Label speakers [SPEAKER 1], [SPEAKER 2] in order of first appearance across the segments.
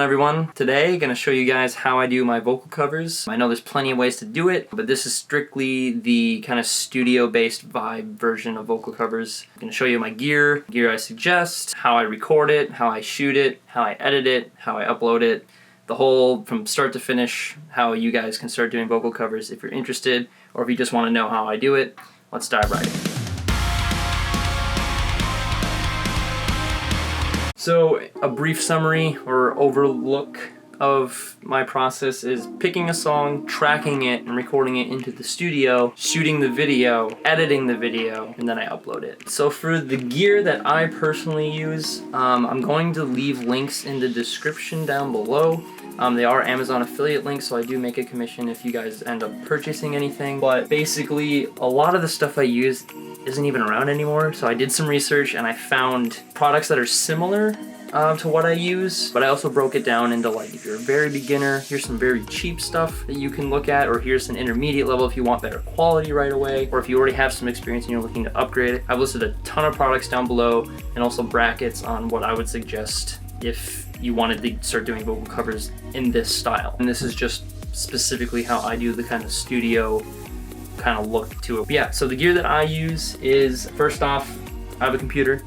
[SPEAKER 1] Everyone, today going to show you guys how I do my vocal covers. I know there's plenty of ways to do it, but this is strictly the kind of studio-based vibe version of vocal covers. I'm going to show you my gear I suggest, how I record it, how I shoot it, how I edit it, how I upload it, the whole from start to finish, how you guys can start doing vocal covers if you're interested, or if you just want to know how I do it. Let's dive right in. So a brief summary or overlook of my process is picking a song, tracking it, and recording it into the studio, shooting the video, editing the video, and then I upload it. So for the gear that I personally use, I'm going to leave links in the description down below. They are Amazon affiliate links, so I do make a commission if you guys end up purchasing anything. But basically, a lot of the stuff I use isn't even around anymore, so I did some research and I found products that are similar to what I use, but I also broke it down into, like, if you're a very beginner, here's some very cheap stuff that you can look at, or here's an intermediate level if you want better quality right away, or if you already have some experience and you're looking to upgrade it. I've listed a ton of products down below and also brackets on what I would suggest if you wanted to start doing vocal covers in this style. And this is just specifically how I do the kind of studio kind of look to it. But yeah, so the gear that I use is, first off, I have a computer.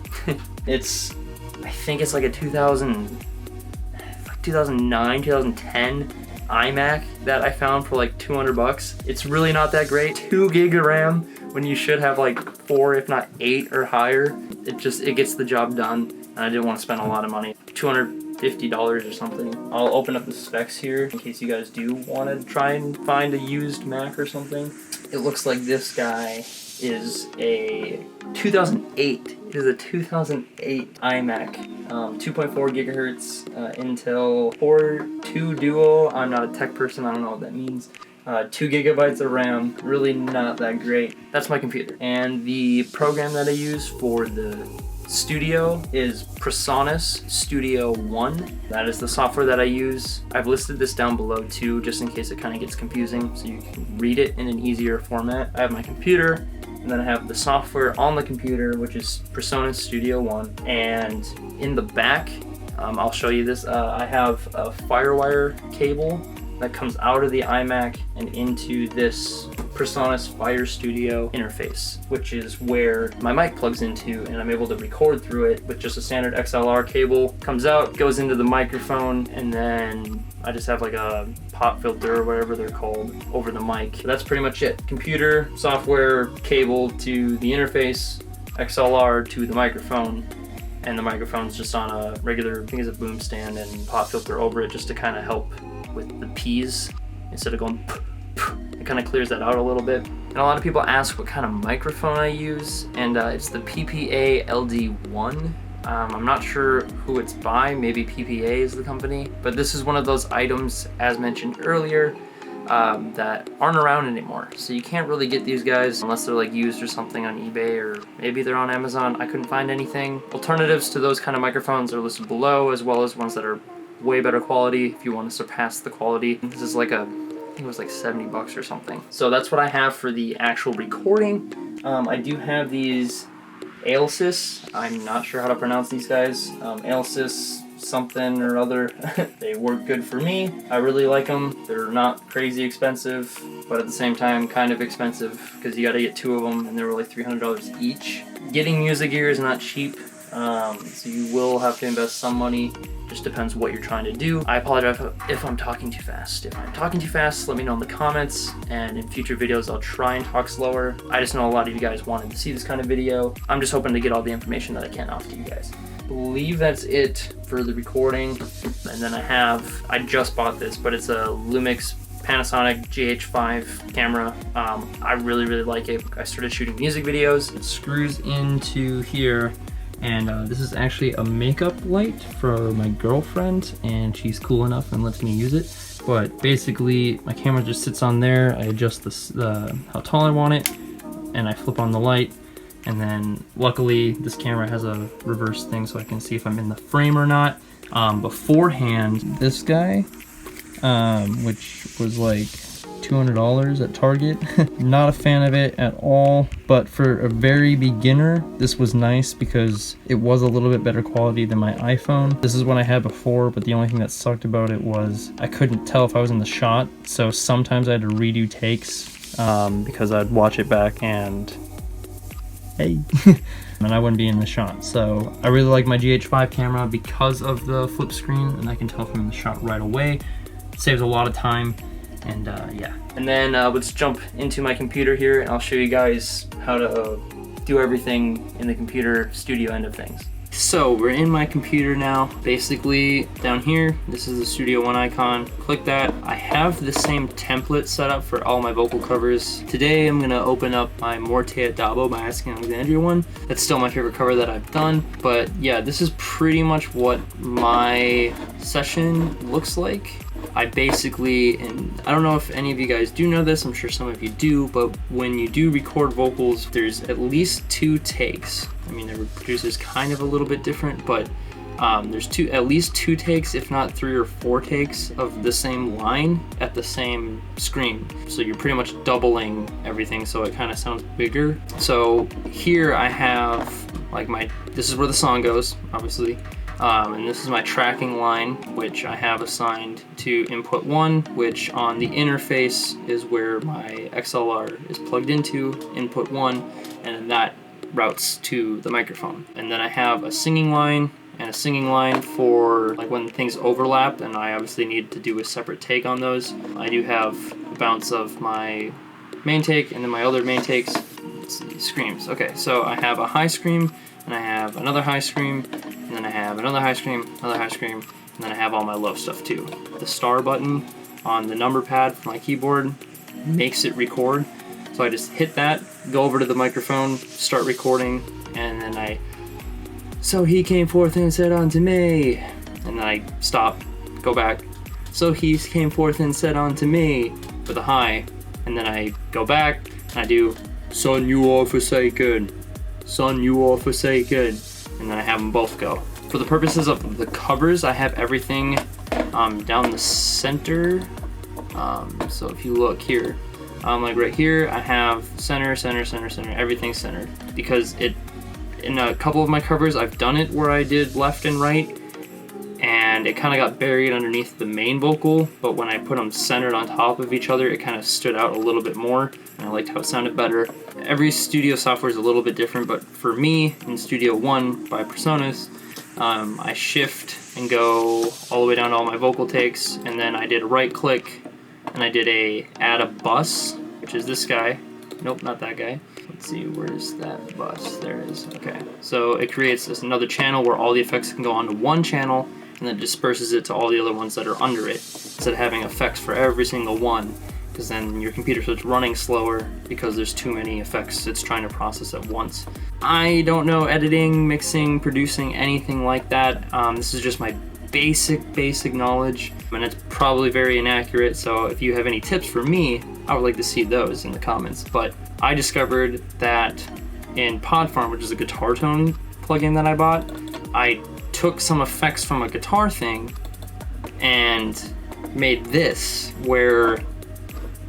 [SPEAKER 1] I think it's like a 2009, 2010 iMac that I found for like 200 bucks. It's really not that great. 2 gig of RAM when you should have like 4, if not 8 or higher. It gets the job done, and I didn't want to spend a lot of money. $250 or something. I'll open up the specs here in case you guys do want to try and find a used Mac or something. It looks like this guy is a 2008. It is a 2008 iMac, 2.4 gigahertz, Intel Core 2 Duo. I'm not a tech person, I don't know what that means. 2 gigabytes of RAM, really not that great. That's my computer. And the program that I use for the studio is Presonus Studio One. That is the software that I use. I've listed this down below too, just in case it kind of gets confusing, so you can read it in an easier format. I have my computer, and then I have the software on the computer, which is Presonus Studio One. And in the back, I'll show you this, I have a Firewire cable that comes out of the iMac and into this Presonus FireStudio interface, which is where my mic plugs into, and I'm able to record through it with just a standard XLR cable. Comes out, goes into the microphone, and then I just have like a pop filter or whatever they're called over the mic. So that's pretty much it. Computer, software, cable to the interface, XLR to the microphone, and the microphone's just on a regular, I think it's a boom stand, and pop filter over it just to kind of help with the P's instead of going it kind of clears that out a little bit. And a lot of people ask what kind of microphone I use, and it's the PPA LD1. I'm not sure who it's by, maybe PPA is the company, but this is one of those items, as mentioned earlier, that aren't around anymore. So you can't really get these guys unless they're like used or something on eBay, or maybe they're on Amazon. I couldn't find anything. Alternatives to those kind of microphones are listed below, as well as ones that are way better quality if you want to surpass the quality. This is like I think it was like 70 bucks or something. So that's what I have for the actual recording. I do have these Ailsys. I'm not sure how to pronounce these guys. Ailsys something or other. They work good for me. I really like them. They're not crazy expensive, but at the same time kind of expensive because you gotta get 2 of them, and they were like $300 each. Getting music gear is not cheap. So you will have to invest some money. Just depends what you're trying to do. I apologize if I'm talking too fast. If I'm talking too fast, let me know in the comments, and in future videos I'll try and talk slower. I just know a lot of you guys wanted to see this kind of video. I'm just hoping to get all the information that I can off to you guys. I believe that's it for the recording. And then I just bought this, but it's a Lumix Panasonic GH5 camera. I really like it. I started shooting music videos. It screws into here. And this is actually a makeup light for my girlfriend, and she's cool enough and lets me use it. But basically, my camera just sits on there. I adjust how tall I want it, and I flip on the light. And then, luckily, this camera has a reverse thing, so I can see if I'm in the frame or not. Beforehand, this guy, which was like
[SPEAKER 2] $200 at Target. Not a fan of it at all, but for a very beginner, this was nice because it was a little bit better quality than my iPhone. This is what I had before, but the only thing that sucked about it was I couldn't tell if I was in the shot, so sometimes I had to redo takes because I'd watch it back and hey. And I wouldn't be in the shot. So I really like my GH5 camera because of the flip screen, and I can tell if I'm in the shot right away. It saves a lot of time, and yeah. And then let's jump into my computer here, and I'll show you guys how to do everything in the computer studio end of things. So we're in my computer now. Basically down here, this is the Studio One icon. Click that. I have the same template set up for all my vocal covers. Today I'm gonna open up my Morte at Dabo by Asking Alexandria one. That's still my favorite cover that I've done. But yeah, this is pretty much what my session looks like. I basically, and I don't know if any of you guys do know this, I'm sure some of you do, but when you do record vocals, there's at least 2 takes. I mean, the producer's kind of a little bit different, but there's at least 2 takes, if not 3 or 4 takes of the same line at the same screen. So you're pretty much doubling everything, so it kind of sounds bigger. So here I have like this is where the song goes, obviously. And this is my tracking line, which I have assigned to input 1, which on the interface is where my XLR is plugged into, input 1, and then that routes to the microphone. And then I have a singing line and a singing line for like when things overlap, and I obviously need to do a separate take on those. I do have a bounce of my main take, and then my other main takes, let's see, screams. Okay, so I have a high scream, and I have another high scream, and then I have another high scream, another high scream, and then I have all my low stuff too. The star button on the number pad for my keyboard makes it record. So I just hit that, go over to the microphone, start recording, and then so he came forth and said unto me, and then I stop, go back. So he came forth and said unto me with a high, and then I go back and I do, son, you are forsaken. Son, you are forsaken, and then I have them both go. For the purposes of the covers, I have everything down the center. So if you look here, like right here, I have center, center, center, center, everything centered. Because in a couple of my covers, I've done it where I did left and right, and it kind of got buried underneath the main vocal, but when I put them centered on top of each other, it kind of stood out a little bit more, and I liked how it sounded better. Every studio software is a little bit different, but for me, in Studio One by Presonus, I shift and go all the way down to all my vocal takes, and then I did a right click, and I did add a bus, which is this guy. Nope, not that guy. Let's see, where's that bus? There it is. Okay, so it creates another channel where all the effects can go onto one channel, and then disperses it to all the other ones that are under it, instead of having effects for every single one, because then your computer starts running slower because there's too many effects it's trying to process at once. I don't know editing, mixing, producing, anything like that. This is just my basic knowledge, and it's probably very inaccurate, so if you have any tips for me, I would like to see those in the comments. But I discovered that in PodFarm, which is a guitar tone plugin that I bought, I took some effects from a guitar thing and made this, where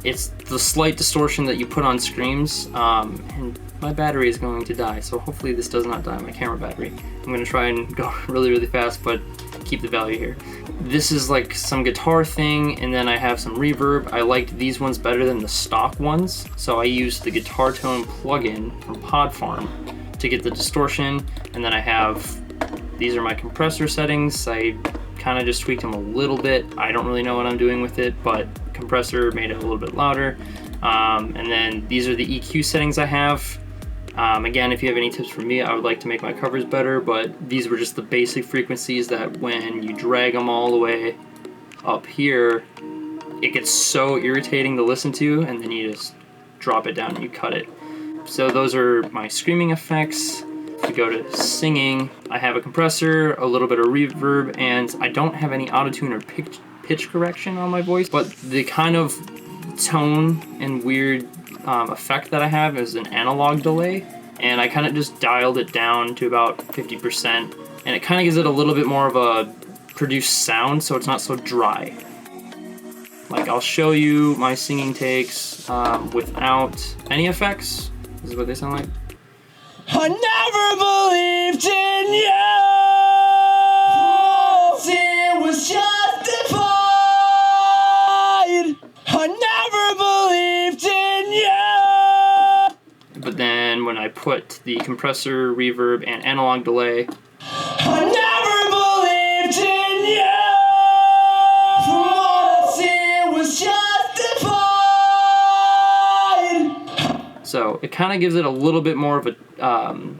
[SPEAKER 2] it's the slight distortion that you put on screams, and my battery is going to die, so hopefully this does not die, my camera battery. I'm going to try and go really fast, but keep the value here. This is like some guitar thing, and then I have some reverb. I liked these ones better than the stock ones, so I used the guitar tone plugin from PodFarm to get the distortion, and then I have, these are my compressor settings. I kind of just tweaked them a little bit. I don't really know what I'm doing with it, but compressor made it a little bit louder. And then these are the EQ settings I have. Again, if you have any tips for me, I would like to make my covers better, but these were just the basic frequencies that when you drag them all the way up here, it gets so irritating to listen to, and then you just drop it down and you cut it. So those are my screaming effects. If we go to singing, I have a compressor, a little bit of reverb, and I don't have any auto-tune or pitch correction on my voice, but the kind of tone and weird effect that I have is an analog delay, and I kind of just dialed it down to about 50%, and it kind of gives it a little bit more of a produced sound, so it's not so dry.
[SPEAKER 1] Like I'll show you my singing takes without any effects. This is what they sound like.
[SPEAKER 3] I never believed in you. It was justified. I never believed in you.
[SPEAKER 1] But then when I put the compressor, reverb, and analog delay,
[SPEAKER 3] I never believed in you. From what I see, it was justified.
[SPEAKER 1] so it kind of gives it a little bit more of a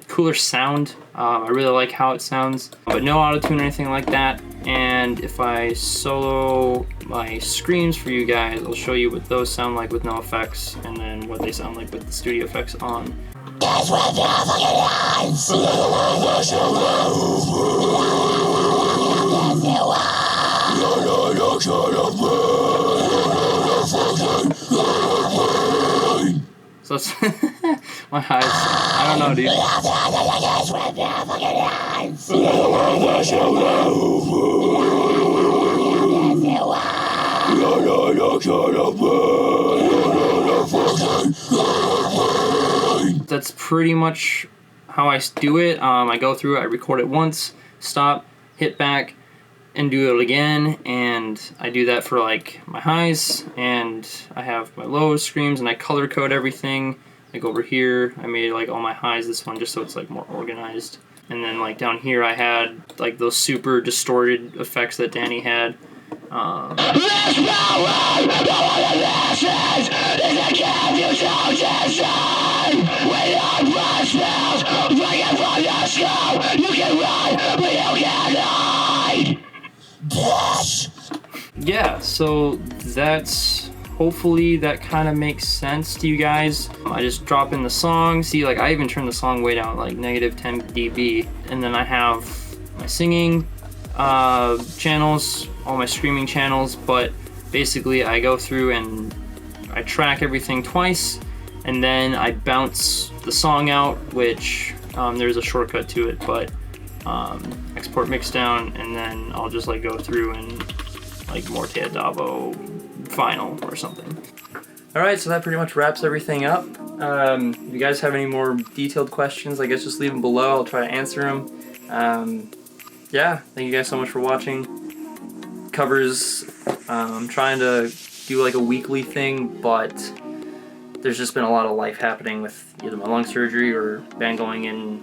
[SPEAKER 1] cooler sound. I really like how it sounds, but no auto-tune or anything like that. And if I solo my screams for you guys, I'll show you what those sound like with no effects, and then what they sound like with the studio effects on. So that's my highs. I don't know, dude. That's pretty much how I do it. I go through it, I record it once, stop, hit back, and do it again, and I do that for like my highs, and I have my lows, screams, and I color code everything. Like over here, I made like all my highs this one just so it's like more organized. And then like down here I had like those super distorted effects that Danny had. Yeah, so that's, hopefully that kind of makes sense to you guys. I just drop in the song. See, like I even turned the song way down, like -10 dB. And then I have my singing channels, all my streaming channels, but basically I go through and I track everything twice, and then I bounce the song out, which there's a shortcut to it, but export mix down, and then I'll just like go through and like Morte Adavo final or something. Alright, so that pretty much wraps everything up. If you guys have any more detailed questions, I guess just leave them below. I'll try to answer them. Yeah, thank you guys so much for watching. Covers, I'm trying to do like a weekly thing, but there's just been a lot of life happening with either my lung surgery or band going in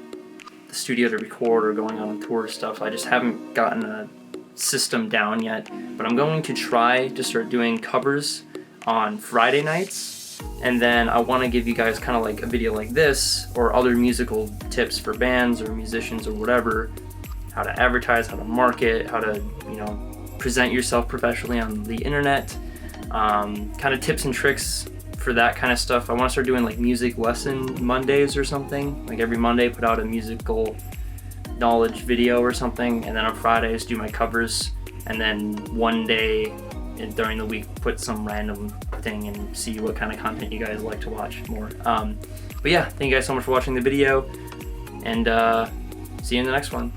[SPEAKER 1] the studio to record or going on tour stuff. I just haven't gotten a system down yet, but I'm going to try to start doing covers on Friday nights, and then I want to give you guys kind of like a video like this or other musical tips for bands or musicians or whatever, how to advertise, how to market, how to, you know, present yourself professionally on the internet, kind of tips and tricks for that kind of stuff. I want to start doing like music lesson Mondays or something, like every Monday put out a musical knowledge video or something, and then on Fridays do my covers, and then one day during the week put some random thing and see what kind of content you guys like to watch more. But yeah, thank you guys so much for watching the video, and see you in the next one.